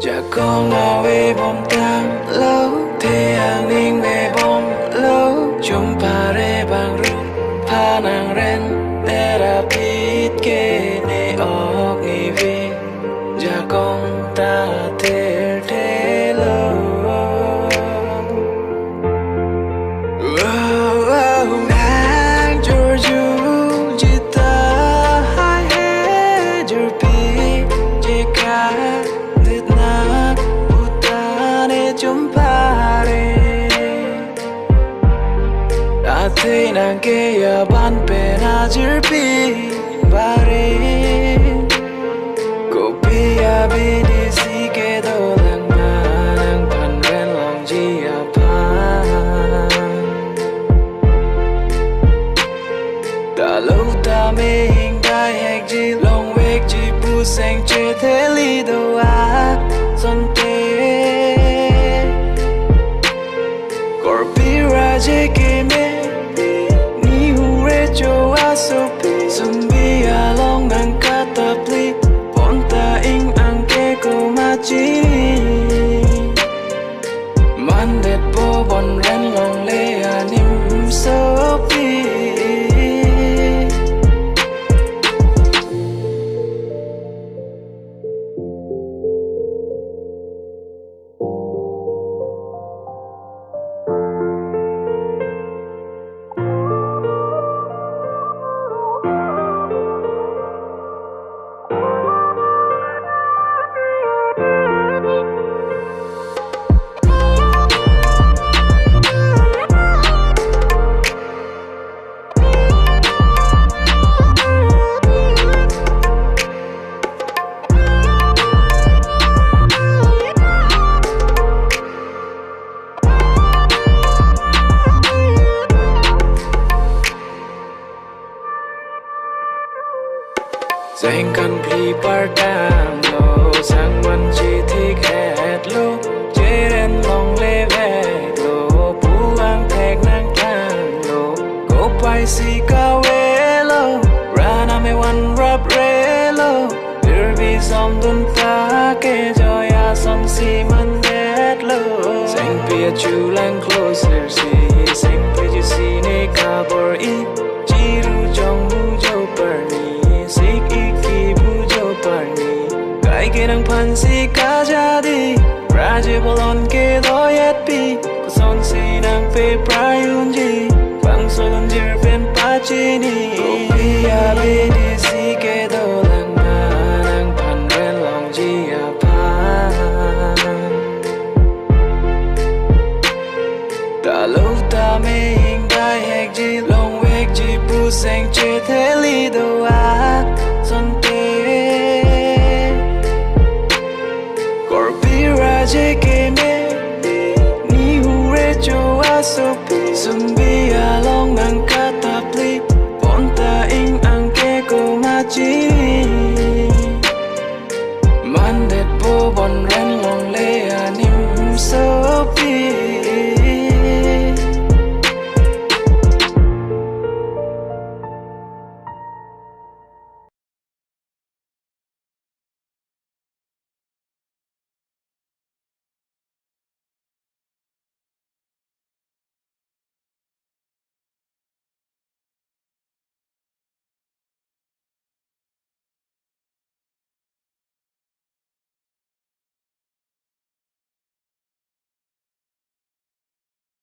Chả có ngờ về bom tăng lâu thế hàng ninh về bom lâu chúng ta để bằng rung pha nàng ren để đã biết kê nê ọc nghi vi chả con ta thế thế lâu nàng cho dù chỉ ta hai hết dù biết chỉ cả đứt nát buta để chúng ta đi đã thấy nàng kia ban pena jerpi bari kopi abidi si ke do lang mang pan ren long ji apan ta lâu ta mê hình đai hẹn chi long vek chi bu sang che thế li do a son te corpi raje ke me cho asopi zombie along ang katapli ponta ing ang ke ko machi mandet po bon ren long le anim sopi Danh cần pli par đam lo sang man chi thích hết lo chế đến lòng lê về lo pu ang thẹt nang tan lo go pai si ka we lo rana me one rap re lo there be some dun ta ke joya some si man det lo danh pia chu lang closer si danh pia chu si ne ka bor i chi ru jong mu jo per ni sik iki bujo parni kai ke nang phan si ka jadi raje bolon ke doyet pi son si nang pe prayun ji bang solon jer pen pa chi ni kopi abedi